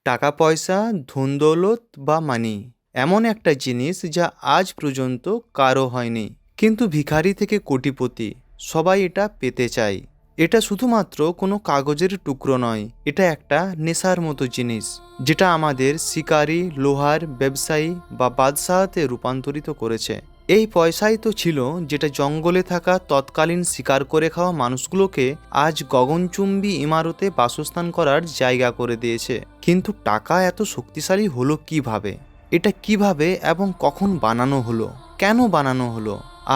টাকা পয়সা, ধন দৌলত বা মানি এমন একটা জিনিস যা আজ পর্যন্ত কারো হয়নি, কিন্তু ভিখারি থেকে কোটিপতি সবাই এটা পেতে চায়। এটা শুধুমাত্র কোনো কাগজের টুকরো নয়, এটা একটা নেশার মতো জিনিস যেটা আমাদের শিকারী, লোহার ব্যবসায়ী বা বাদশাহতে রূপান্তরিত করেছে। এই পয়সাই তো ছিল যেটা জঙ্গলে থাকা তৎকালীন শিকার করে খাওয়া মানুষগুলোকে আজ গগনচুম্বী ইমারতে বাসস্থান করার জায়গা করে দিয়েছে। কিন্তু টাকা এত শক্তিশালী হলো কিভাবে? এটা কিভাবে এবং কখন বানানো হলো, কেন বানানো হলো,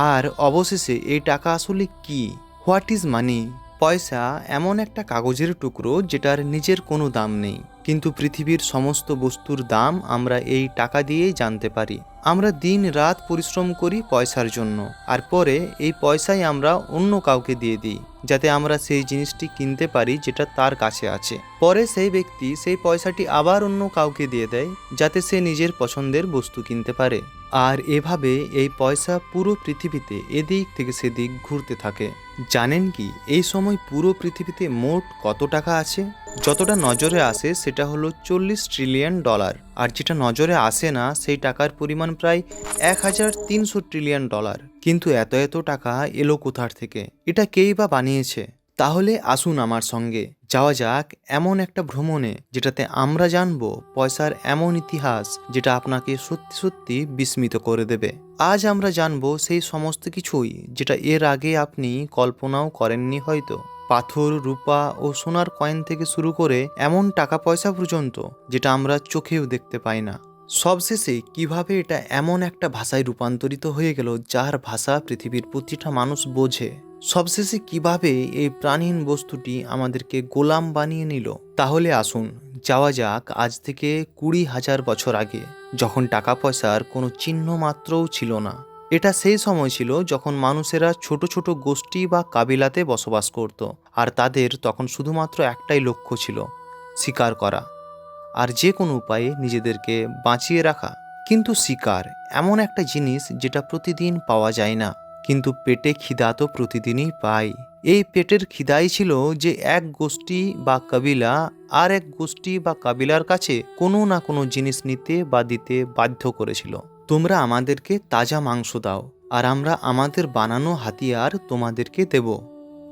আর অবশেষে এই টাকা আসলে কি? What is money? পয়সা এমন একটা কাগজের টুকরো যেটার নিজের কোনো দাম নেই, কিন্তু পৃথিবীর সমস্ত বস্তুর দাম আমরা এই টাকা দিয়েই জানতে পারি। আমরা দিন রাত পরিশ্রম করি পয়সার জন্য, আর পরে এই পয়সাই আমরা অন্য কাউকে দিয়ে দিই যাতে আমরা সেই জিনিসটি কিনতে পারি যেটা তার কাছে আছে। পরে সেই ব্যক্তি সেই পয়সাটি আবার অন্য কাউকে দিয়ে দেয় যাতে সে নিজের পছন্দের বস্তু কিনতে পারে। আর এভাবে এই পয়সা পুরো পৃথিবীতে এদিক থেকে সেদিক ঘুরতে থাকে। জানেন কি এই সময় পুরো পৃথিবীতে মোট কত টাকা আছে? যতটা নজরে আসে সেটা হলো $40 ট্রিলিয়ন, আর যেটা নজরে আসে না সেই টাকার পরিমাণ প্রায় $1300 ট্রিলিয়ন। কিন্তু এত এত টাকা এলো কোথার থেকে? এটা কেই বা বানিয়েছে? তাহলে আসুন আমার সঙ্গে যাওয়া যাক এমন একটা ভ্রমণে যেটাতে আমরা জানবো পয়সার এমন ইতিহাস যেটা আপনাকে সত্যি সত্যি বিস্মিত করে দেবে। আজ আমরা জানবো সেই সমস্ত কিছুই যেটা এর আগে আপনি কল্পনাও করেননি হয়তো। পাথর, রূপা ও সোনার কয়েন থেকে শুরু করে এমন টাকা পয়সা পর্যন্ত যেটা আমরা চোখেও দেখতে পাই না। সবশেষে কিভাবে এটা এমন একটা ভাষায় রূপান্তরিত হয়ে গেল যার ভাষা পৃথিবীর প্রতিটা মানুষ বোঝে। সবশেষে কিভাবে এই প্রাণহীন বস্তুটি আমাদেরকে গোলাম বানিয়ে নিল। তাহলে আসুন যাওয়া যাক আজ থেকে 20,000 বছর আগে, যখন টাকা পয়সার কোনো চিহ্ন মাত্রও ছিল না। এটা সেই সময় ছিল যখন মানুষেরা ছোট ছোট গোষ্ঠী বা কাবিলাতে বসবাস করত, আর তাদের তখন শুধুমাত্র একটাই লক্ষ্য ছিল, শিকার করা, আর যে কোনো উপায়ে নিজেদেরকে বাঁচিয়ে রাখা। কিন্তু শিকার এমন একটা জিনিস যেটা প্রতিদিন পাওয়া যায় না, কিন্তু পেটে খিদা তো প্রতিদিনই পাই। এই পেটের খিদাই ছিল যে এক গোষ্ঠী বা কাবিলা আর এক গোষ্ঠী বা কাবিলার কাছে কোনো না কোনো জিনিস নিতে বা দিতে বাধ্য করেছিল। তোমরা আমাদেরকে তাজা মাংস দাও আর আমরা আমাদের বানানো হাতিয়ার তোমাদেরকে দেব।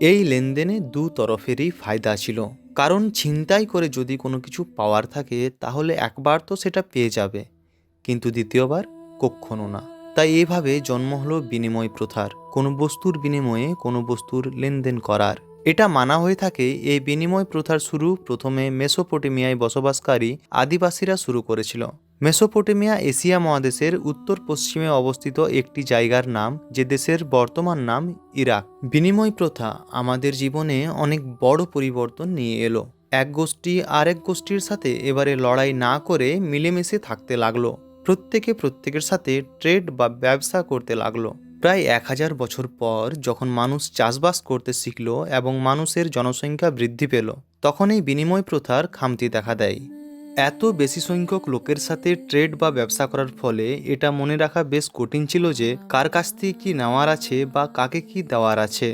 এই লেনদেনে দু তরফেরই ফায়দা ছিল, কারণ ছিনতাই করে যদি কোনো কিছু পাওয়ার থাকে তাহলে একবার তো সেটা পেয়ে যাবে, কিন্তু দ্বিতীয়বার কখনো না। তাই এইভাবে জন্ম হলো বিনিময় প্রথার, কোনো বস্তুর বিনিময়ে কোনো বস্তুর লেনদেন করার। এটা মানা হয়ে থাকে। এই বিনিময় প্রথার শুরু প্রথমে মেসোপটেমিয়ায় বসবাসকারী আদিবাসীরা শুরু করেছিল। মেসোপটেমিয়া এশিয়া মহাদেশের উত্তর পশ্চিমে অবস্থিত একটি জায়গার নাম, যে দেশের বর্তমান নাম ইরাক। বিনিময় প্রথা আমাদের জীবনে অনেক বড় পরিবর্তন নিয়ে এলো। এক গোষ্ঠী আরেক গোষ্ঠীর সাথে এবারে লড়াই না করে মিলেমিশে থাকতে লাগলো। প্রত্যেকে প্রত্যেকের সাথে ট্রেড বা ব্যবসা করতে লাগলো। প্রায় 1000 বছর পর যখন মানুষ চাষবাস করতে শিখলো এবং মানুষের জনসংখ্যা বৃদ্ধি পেল, তখন এই বিনিময় প্রথার খামতি দেখা দেয়। এত বেশি সংখ্যক লোকের সাথে ট্রেড বা ব্যবসা করার ফলে এটা মনে রাখা বেশ কঠিন ছিল যে কার কাছ থেকে কী নেওয়ার আছে বা কাকে কী দেওয়ার আছে।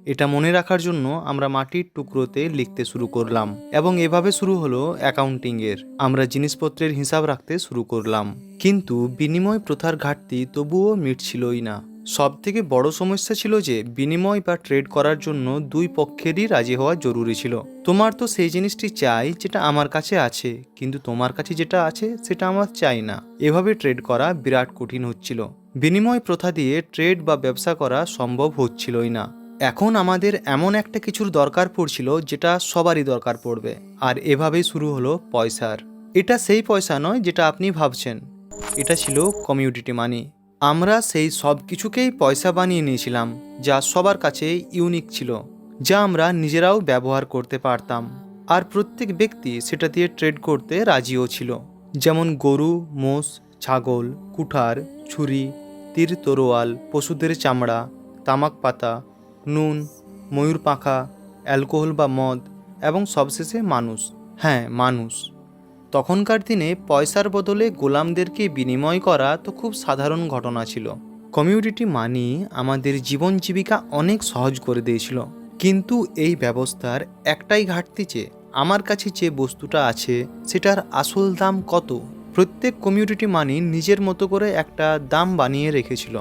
এটা মনে রাখার জন্য আমরা মাটির টুকরোতে লিখতে শুরু করলাম, এবং এভাবে শুরু হলো অ্যাকাউন্টিংয়ের। আমরা জিনিসপত্রের হিসাব রাখতে শুরু করলাম। কিন্তু বিনিময় প্রথার ঘাটতি তবুও মিটছিলই না। সব থেকে বড় সমস্যা ছিল যে বিনিময় বা ট্রেড করার জন্য দুই পক্ষেরই রাজি হওয়া জরুরি ছিল। তোমার তো সেই জিনিসটি চাই যেটা আমার কাছে আছে, কিন্তু তোমার কাছে যেটা আছে সেটা আমার চাই না। এভাবে ট্রেড করা বিরাট কঠিন হচ্ছিল। বিনিময় প্রথা দিয়ে ট্রেড বা ব্যবসা করা সম্ভব হচ্ছিলই না। এখন আমাদের এমন একটা কিছুর দরকার পড়ছিল যেটা সবারই দরকার পড়বে, আর এভাবেই শুরু হলো পয়সার। এটা সেই পয়সা নয় যেটা আপনি ভাবছেন, এটা ছিল কমিউডিটি মানি। আমরা সেই সব কিছুকেই পয়সা বানিয়ে নিয়েছিলাম যা সবার কাছে ইউনিক ছিল, যা আমরা নিজেরাও ব্যবহার করতে পারতাম, আর প্রত্যেক ব্যক্তি সেটা দিয়ে ট্রেড করতে রাজিও ছিল। যেমন গরু, মোষ, ছাগল, কুঠার, ছুরি, তীর তরোয়াল, পশুদের চামড়া, তামাক পাতা, নুন, ময়ূর পাখা, অ্যালকোহল বা মদ, এবং সবশেষে মানুষ। হ্যাঁ, মানুষ। তখনকার দিনে পয়সার বদলে গোলামদেরকে বিনিময় করা তো খুব সাধারণ ঘটনা ছিল। কমিউনিটি মানি আমাদের জীবন জীবিকা অনেক সহজ করে দিয়েছিল, কিন্তু এই ব্যবস্থার একটাই ঘাটতি যে আমার কাছে যে বস্তুটা আছে সেটার আসল দাম কত। প্রত্যেক কমিউনিটি মানি নিজের মতো করে একটা দাম বানিয়ে রেখেছিল।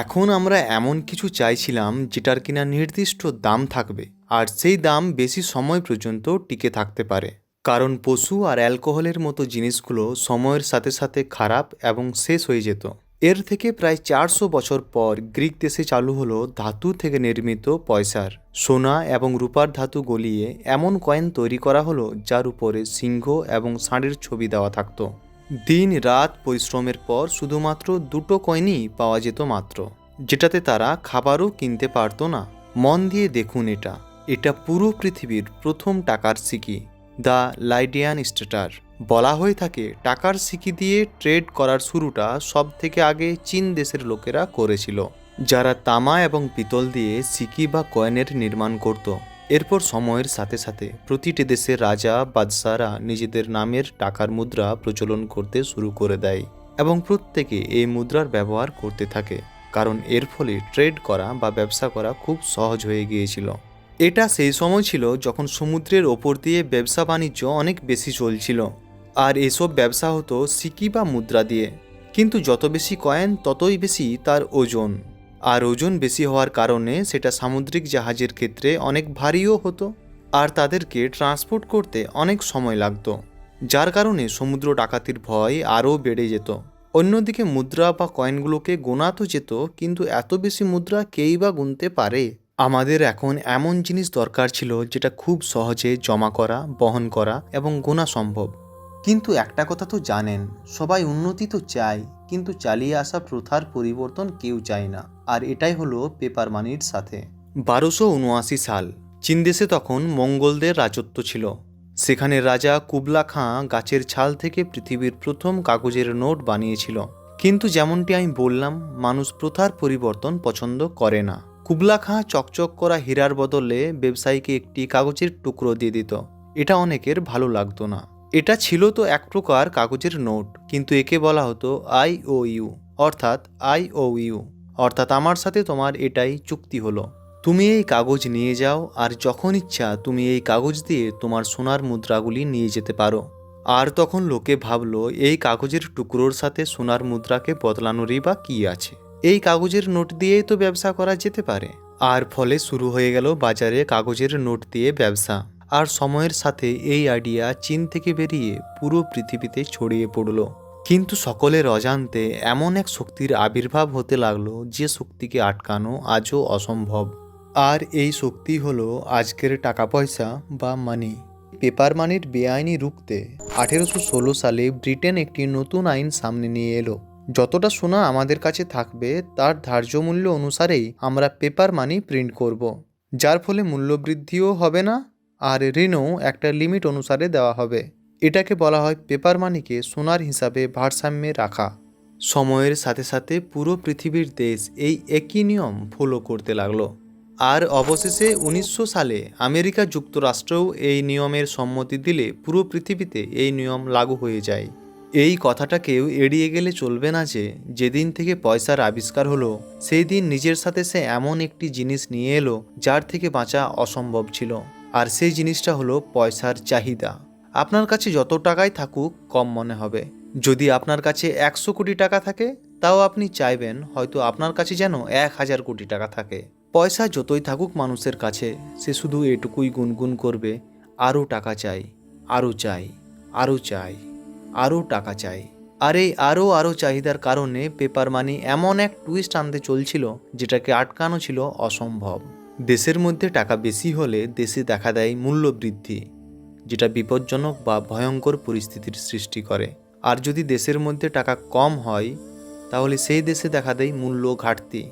এখন আমরা এমন কিছু চাইছিলাম যেটার কিনা নির্দিষ্ট দাম থাকবে, আর সেই দাম বেশি সময় পর্যন্ত টিকে থাকতে পারে। কারণ পশু আর অ্যালকোহলের মতো জিনিসগুলো সময়ের সাথে সাথে খারাপ এবং শেষ হয়ে যেত। এর থেকে প্রায় 400 বছর পর গ্রিক দেশে চালু হলো ধাতু থেকে নির্মিত পয়সার। সোনা এবং রূপার ধাতু গলিয়ে এমন কয়েন তৈরি করা হলো যার উপরে সিংহ এবং ষাঁড়ের ছবি দেওয়া থাকতো। দিন রাত পরিশ্রমের পর শুধুমাত্র 2টো কয়েনই পাওয়া যেত মাত্র, যেটাতে তারা খাবারও কিনতে পারতো না। মন দিয়ে দেখুন, এটা পুরো পৃথিবীর প্রথম টাকার সিকি, দ্য লাইডিয়ান স্ট্যাটার। বলা হয়ে থাকে টাকার সিকি দিয়ে ট্রেড করার শুরুটা সব থেকে আগে চীন দেশের লোকেরা করেছিল, যারা তামা এবং পিতল দিয়ে সিকি বা কয়েনের নির্মাণ করত। এরপর সময়ের সাথে সাথে প্রতিটি দেশের রাজা বাদশারা নিজেদের নামের টাকার মুদ্রা প্রচলন করতে শুরু করে দেয় এবং প্রত্যেকে এই মুদ্রার ব্যবহার করতে থাকে, কারণ এর ফলে ট্রেড করা বা ব্যবসা করা খুব সহজ হয়ে গিয়েছিল। এটা সেই সময় ছিল যখন সমুদ্রের ওপর দিয়ে ব্যবসা বাণিজ্য অনেক বেশি চলছিল, আর এসব ব্যবসা হতো সিকি বা মুদ্রা দিয়ে। কিন্তু যত বেশি কয়েন ততই বেশি তার ওজন, আর ওজন বেশি হওয়ার কারণে সেটা সামুদ্রিক জাহাজের ক্ষেত্রে অনেক ভারীও হতো, আর তাদেরকে ট্রান্সপোর্ট করতে অনেক সময় লাগতো, যার কারণে সমুদ্র ডাকাতির ভয় আরও বেড়ে যেত। অন্যদিকে মুদ্রা বা কয়েনগুলোকে গোনা তো যেত, কিন্তু এত বেশি মুদ্রা কেই বা গুনতে পারে। আমাদের এখন এমন জিনিস দরকার ছিল যেটা খুব সহজে জমা করা, বহন করা এবং গোনা সম্ভব। কিন্তু একটা কথা তো জানেন, সবাই উন্নতি তো চায়, কিন্তু চালিয়ে আসা প্রথার পরিবর্তন কেউ চায় না। আর এটাই হলো পেপার মানির সাথে। 1279 সাল, চীন দেশে তখন মঙ্গলদের রাজত্ব ছিল। সেখানে রাজা কুবলা খাঁ গাছের ছাল থেকে পৃথিবীর প্রথম কাগজের নোট বানিয়েছিল। কিন্তু যেমনটি আমি বললাম, মানুষ প্রথার পরিবর্তন পছন্দ করে না। কুবলা খাঁ চকচক করা হীরার বদলে ব্যবসায়ীকে একটি কাগজের টুকরো দিয়ে দিত। এটা অনেকের ভালো লাগতো না। এটা ছিল তো এক প্রকার কাগজের নোট, কিন্তু একে বলা হতো IOU, অর্থাৎ আমার সাথে তোমার এটাই চুক্তি হলো। তুমি এই কাগজ নিয়ে যাও, আর যখন ইচ্ছা তুমি এই কাগজ দিয়ে তোমার সোনার মুদ্রাগুলি নিয়ে যেতে পারো। আর তখন লোকে ভাবলো এই কাগজের টুকরোর সাথে সোনার মুদ্রাকে বদলানোরই বা কী আছে, এই কাগজের নোট দিয়েই তো ব্যবসা করা যেতে পারে। আর ফলে শুরু হয়ে গেল বাজারে কাগজের নোট দিয়ে ব্যবসা। আর সময়ের সাথে এই আইডিয়া চীন থেকে বেরিয়ে পুরো পৃথিবীতে ছড়িয়ে পড়ল। কিন্তু সকলের অজান্তে এমন এক শক্তির আবির্ভাব হতে লাগলো যে শক্তিকে আটকানো আজও অসম্ভব। আর এই শক্তি হলো আজকের টাকা পয়সা বা মানি। পেপার মানির বেআইনি রুখতে 1816 সালে ব্রিটেন একটি নতুন আইন সামনে নিয়ে এলো। যতটা সোনা আমাদের কাছে থাকবে তার ধার্য মূল্য অনুসারেই আমরা পেপার মানি প্রিন্ট করব, যার ফলে মূল্যবৃদ্ধিও হবে না, আর ঋণও একটা লিমিট অনুসারে দেওয়া হবে। এটাকে বলা হয় পেপার মানিকে সোনার হিসাবে ভারসাম্যে রাখা। সময়ের সাথে সাথে পুরো পৃথিবীর দেশ এই একই নিয়ম ফলো করতে লাগলো। আর অবশেষে 1900 সালে আমেরিকা যুক্তরাষ্ট্রও এই নিয়মের সম্মতি দিলে পুরো পৃথিবীতে এই নিয়ম লাগু হয়ে যায়। এই কথাটাকেও এড়িয়ে গেলে চলবে না যে যেদিন থেকে পয়সার আবিষ্কার হলো সেই দিন নিজের সাথে সে এমন একটি জিনিস নিয়ে এলো যার থেকে বাঁচা অসম্ভব ছিল। আর সেই জিনিসটা হলো পয়সার চাহিদা। আপনার কাছে যত টাকাই থাকুক কম মনে হবে। যদি আপনার কাছে 100 কোটি টাকা থাকে তাও আপনি চাইবেন হয়তো আপনার কাছে যেন 1000 কোটি টাকা থাকে। পয়সা যতই থাকুক মানুষের কাছে, সে শুধু এটুকুই গুনগুন করবে, আরও টাকা চাই, আরও চাই, আরও চাই, আরও টাকা চাই। আর এই আরও চাহিদার কারণে পেপার মানি এমন এক টুইস্ট আনতে চলছিল যেটাকে আটকানো ছিল অসম্ভব। দেশের মধ্যে টাকা বেশি হলে দেশে দেখা দেয় মূল্য বৃদ্ধি, যেটা বিপজ্জনক বা ভয়ঙ্কর পরিস্থিতির সৃষ্টি করে। আর যদি দেশের মধ্যে টাকা কম হয় তাহলে সেই দেশে দেখা দেয় মূল্য ঘাটতি,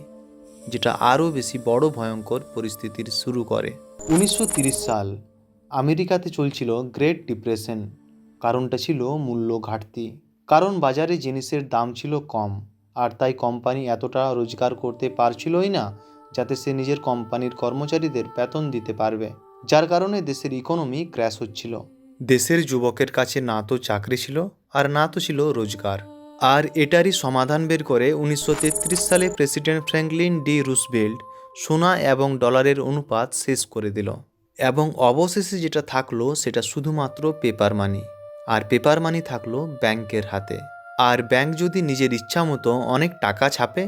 যেটা আরও বেশি বড় ভয়ঙ্কর পরিস্থিতির শুরু করে। 1930 সাল, আমেরিকাতে চলছিল গ্রেট ডিপ্রেশন। কারণটা ছিল মূল্য ঘাটতি। কারণ বাজারে জিনিসের দাম ছিল কম, আর তাই কোম্পানি এতটা রোজগার করতে পারছিলই না যাতে সে নিজের কোম্পানির কর্মচারীদের বেতন দিতে পারবে, যার কারণে দেশের ইকোনমি ক্র্যাশ হচ্ছিল। দেশের যুবকের কাছে না তো চাকরি ছিল আর না তো ছিল রোজগার। আর এটারই সমাধান বের করে 1933 সালে প্রেসিডেন্ট ফ্র্যাঙ্কলিন ডি রুজভেল্ট সোনা এবং ডলারের অনুপাত শেষ করে দিল। এবং অবশেষে যেটা থাকলো সেটা শুধুমাত্র পেপার মানি। আর পেপার মানি থাকলো ব্যাংকের হাতে। আর ব্যাংক যদি নিজের ইচ্ছা মতো অনেক টাকা ছাপে,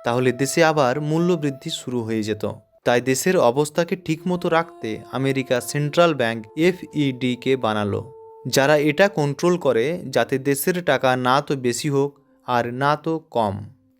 তাহলে দেশে আবার মূল্য বৃদ্ধি শুরু হয়ে যেত। তাই দেশের অবস্থাকে ঠিকমতো রাখতে আমেরিকা সেন্ট্রাল ব্যাংক FED-কে বানালো, যারা এটা কন্ট্রোল করে যাতে দেশের টাকা না তো বেশি হোক আর না তো কম।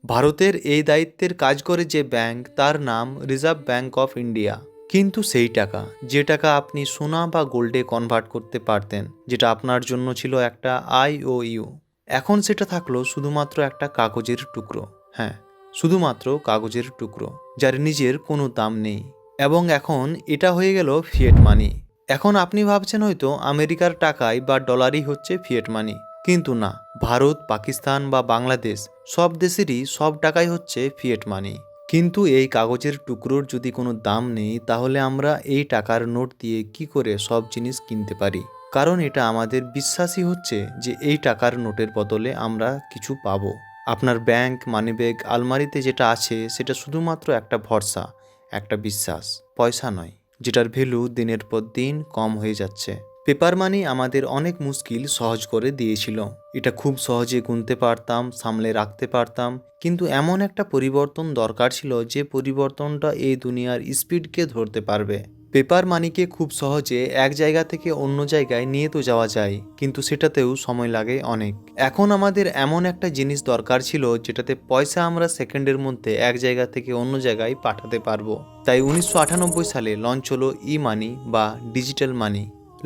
ভারতের এই দায়িত্বের কাজ করে যে ব্যাংক, তার নাম রিজার্ভ ব্যাংক অফ ইন্ডিয়া। কিন্তু সেই টাকা, যে টাকা আপনি সোনা বা গোল্ডে কনভার্ট করতে পারতেন, যেটা আপনার জন্য ছিল একটা IOU, এখন সেটা থাকলো শুধুমাত্র একটা কাগজের টুকরো। হ্যাঁ, শুধুমাত্র কাগজের টুকরো, যার নিজের কোনো দাম নেই। এবং এখন এটা হয়ে গেল ফিয়েট মানি। এখন আপনি ভাবছেন হয়তো আমেরিকার টাকায় বা ডলারই হচ্ছে ফিয়েট মানি, কিন্তু না, ভারত, পাকিস্তান বা বাংলাদেশ সব দেশেরই সব টাকাই হচ্ছে ফিয়েট মানি। কিন্তু এই কাগজের টুকরোর যদি কোনো দাম নেই, তাহলে আমরা এই টাকার নোট দিয়ে কি করে সব জিনিস কিনতে পারি? কারণ এটা আমাদের বিশ্বাসই হচ্ছে যে এই টাকার নোটের বদলে আমরা কিছু পাবো। আপনার ব্যাংক, মানিব্যাগ, আলমারিতে যেটা আছে সেটা শুধুমাত্র একটা ভরসা, একটা বিশ্বাস, পয়সা নয়, যেটার ভ্যালু দিনের পর দিন কম হয়ে যাচ্ছে। পেপার মানি আমাদের অনেক মুশকিল সহজ করে দিয়েছিল। এটা খুব সহজে গুনতে পারতাম, সামলে রাখতে পারতাম, কিন্তু এমন একটা পরিবর্তন দরকার ছিল যে পরিবর্তনটা এই দুনিয়ার স্পিডকে ধরতে পারবে। পেপার মানিকে খুব সহজে এক জায়গা থেকে অন্য জায়গায় নিয়ে তো যাওয়া যায়, কিন্তু সেটাতেও সময় লাগে অনেক। এখন আমাদের এমন একটা জিনিস দরকার ছিল যেটাতে পয়সা আমরা সেকেন্ডের মধ্যে এক জায়গা থেকে অন্য জায়গায় পাঠাতে পারবো। তাই 1998 সালে লঞ্চ হলো মানি বা ডিজিটাল মানি।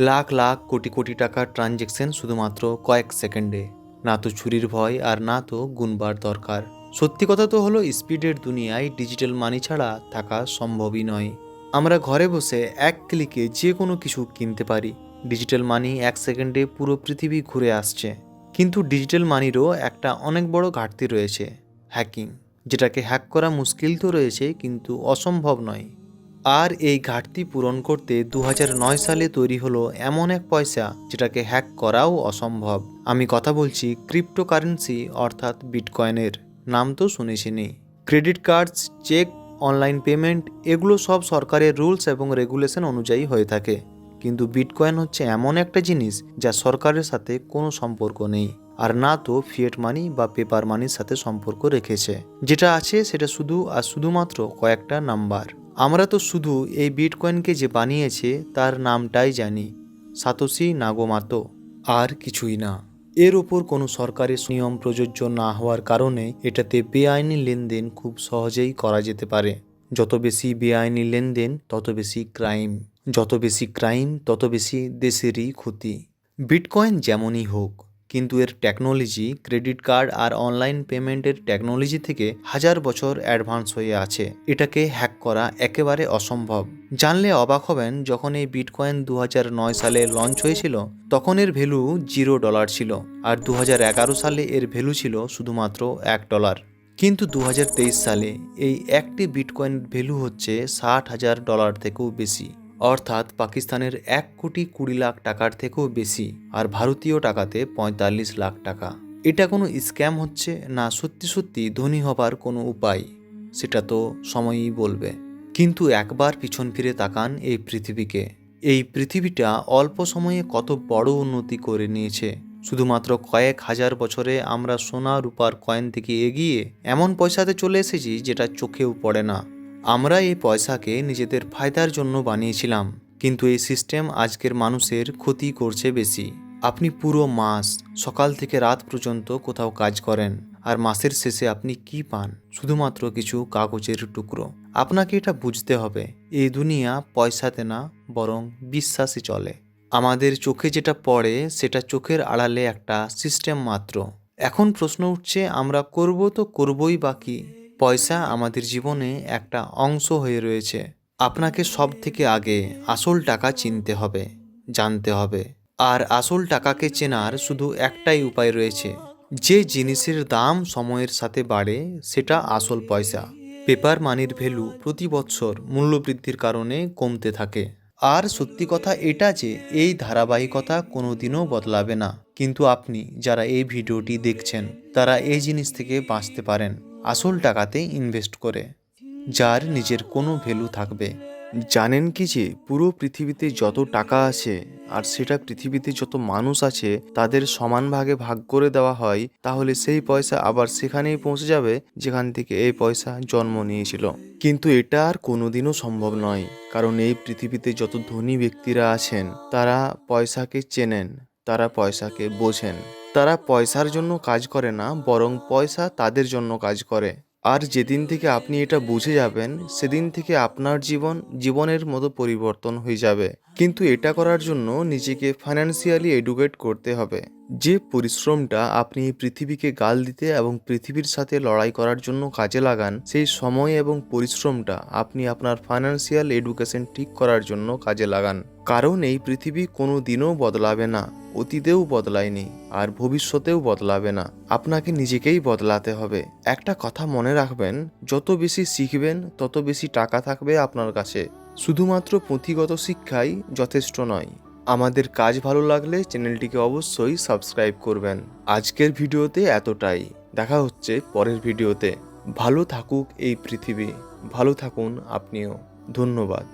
লাখ লাখ কোটি কোটি টাকার ট্রানজ্যাকশন শুধুমাত্র কয়েক সেকেন্ডে। না তো চুরির ভয় আর না তো গুনবার দরকার। সত্যি কথা তো হলো, স্পিডের দুনিয়ায় ডিজিটাল মানি ছাড়া থাকা সম্ভবই নয়। আমরা ঘরে বসে এক ক্লিকে যে কোনো কিছু কিনতে পারি। ডিজিটাল মানি এক সেকেন্ডে পুরো পৃথিবী ঘুরে আসছে। কিন্তু ডিজিটাল মানিরও একটা অনেক বড় ঘাটতি রয়েছে, হ্যাকিং। যেটাকে হ্যাক করা মুশকিল তো রয়েছে, কিন্তু অসম্ভব নয়। আর এই ঘাটতি পূরণ করতে 2009 সালে তৈরি হলো এমন এক পয়সা যেটাকে হ্যাক করাও অসম্ভব। আমি কথা বলছি ক্রিপ্টোকারেন্সি অর্থাৎ বিটকয়েনের। নাম তো শুনেছেনই। Credit cards, cheque, online payment, এগুলো সব সরকারের রুলস এবং রেগুলেশন অনুযায়ী হয়ে থাকে। কিন্তু বিটকয়েন হচ্ছে এমন একটা জিনিস যা সরকারের সাথে কোনো সম্পর্ক নেই, আর না তো ফিয়েট মানি বা পেপার মানির সাথে সম্পর্ক রেখেছে। যেটা আছে সেটা শুধু আর শুধুমাত্র কয়েকটা নাম্বার। আমরা তো শুধু এই বিটকয়েনকে যে বানিয়েছে তার নামটাই জানি, সাতোশি নাকামোটো, আর কিছুই না। এর ওপর কোনো সরকারি নিয়ম প্রযোজ্য না হওয়ার কারণে এটাতে বেআইনি লেনদেন খুব সহজেই করা যেতে পারে। যত বেশি বেআইনি লেনদেন তত বেশি ক্রাইম, যত বেশি ক্রাইম তত বেশি দেশেরই ক্ষতি। বিটকয়েন যেমনই হোক, কিন্তু এর টেকনোলজি ক্রেডিট কার্ড আর অনলাইন পেমেন্টের টেকনোলজি থেকে হাজার বছর অ্যাডভান্স হয়ে আছে। এটাকে হ্যাক করা একেবারে অসম্ভব। জানলে অবাক হবেন, যখন এই বিটকয়েন 2009 সালে লঞ্চ হয়েছিল তখন এর ভ্যালু $0 ছিল, আর 2011 সালে এর ভ্যালু ছিল শুধুমাত্র $1। কিন্তু 2023 সালে এই একটি বিটকয়েনের ভ্যালু হচ্ছে $60,000 থেকেও বেশি, অর্থাৎ পাকিস্তানের 1,20,00,000 টাকার থেকেও বেশি, আর ভারতীয় টাকাতে 45 লাখ টাকা। এটা কোনো স্ক্যাম হচ্ছে না সত্যি সত্যি ধনী হবার কোনো উপায়, সেটা তো সময়ই বলবে। কিন্তু একবার পিছন ফিরে তাকান এই পৃথিবীকে। এই পৃথিবীটা অল্প সময়ে কত বড় উন্নতি করে নিয়েছে। শুধুমাত্র কয়েক হাজার বছরে আমরা সোনা রূপার কয়েন থেকে এগিয়ে এমন পয়সাতে চলে এসেছি যেটা চোখেও পড়ে না। আমরা এই পয়সাকে নিজেদের ফায়দার জন্য বানিয়েছিলাম, কিন্তু এই সিস্টেম আজকের মানুষের ক্ষতি করছে বেশি। আপনি পুরো মাস সকাল থেকে রাত পর্যন্ত কোথাও কাজ করেন, আর মাসের শেষে আপনি কি পান? শুধুমাত্র কিছু কাগজের টুকরো। আপনাকে এটা বুঝতে হবে, এই দুনিয়া পয়সাতে না, বরং বিশ্বাসে চলে। আমাদের চোখে যেটা পড়ে সেটা চোখের আড়ালে একটা সিস্টেম মাত্র। এখন প্রশ্ন উঠছে, আমরা করব তো করবই বা কি? পয়সা আমাদের জীবনে একটা অংশ হয়ে রয়েছে। আপনাকে সব থেকে আগে আসল টাকা চিনতে হবে, জানতে হবে। আর আসল টাকাকে চেনার শুধু একটাই উপায় রয়েছে। যে জিনিসের দাম সময়ের সাথে বাড়ে সেটা আসল পয়সা। পেপার মানির ভ্যালু প্রতি বছর মূল্যবৃদ্ধির কারণে কমতে থাকে। আর সত্যি কথা এটা যে এই ধারাবাহিকতা কোনোদিনও বদলাবে না। কিন্তু আপনি যারা এই ভিডিওটি দেখছেন তারা এই জিনিস থেকে বাঁচতে পারেন আসল টাকাতে ইনভেস্ট করে, যার নিজের কোনো ভ্যালু থাকবে, জানেন কি যে পুরো পৃথিবীতে যত টাকা আছে আর সেটা পৃথিবীতে যত মানুষ আছে তাদের সমান ভাগে ভাগ করে দেওয়া হয়, তাহলে সেই পয়সা আবার সেখানেই পৌঁছে যাবে যেখান থেকে এই পয়সা জন্ম নিয়েছিল। কিন্তু এটা আর কোনোদিনও সম্ভব নয়, কারণ এই পৃথিবীতে যত ধনী ব্যক্তিরা আছেন তারা পয়সাকে চেনেন, তারা পয়সাকে বোঝেন। তারা পয়সার জন্য কাজ করে না, বরং পয়সা তাদের জন্য কাজ করে। আর যেদিন থেকে আপনি এটা বুঝে যাবেন সেদিন থেকে আপনার জীবনের মতো পরিবর্তন হয়ে যাবে। কিন্তু এটা করার জন্য নিজেকে ফাইন্যান্সিয়ালি এডুকেট করতে হবে। যে পরিশ্রমটা আপনি এই পৃথিবীকে গাল দিতে এবং পৃথিবীর সাথে লড়াই করার জন্য কাজে লাগান, সেই সময় এবং পরিশ্রমটা আপনি আপনার ফাইন্যান্সিয়াল এডুকেশন ঠিক করার জন্য কাজে লাগান। কারণ এই পৃথিবী কোনো দিনও বদলাবে না, অতীতেও বদলায়নি আর ভবিষ্যতেও বদলাবে না। আপনাকে নিজেকেই বদলাতে হবে। একটা কথা মনে রাখবেন, যত বেশি শিখবেন তত বেশি টাকা থাকবে আপনার কাছে। শুধুমাত্র পুঁথিগত শিক্ষাই যথেষ্ট নয়। আমাদের কাজ ভালো লাগলে চ্যানেলটিকে অবশ্যই সাবস্ক্রাইব করবেন। আজকের ভিডিওতে এতটাই। দেখা হচ্ছে পরের ভিডিওতে। ভালো থাকুক এই পৃথিবী, ভালো থাকুন আপনিও। ধন্যবাদ।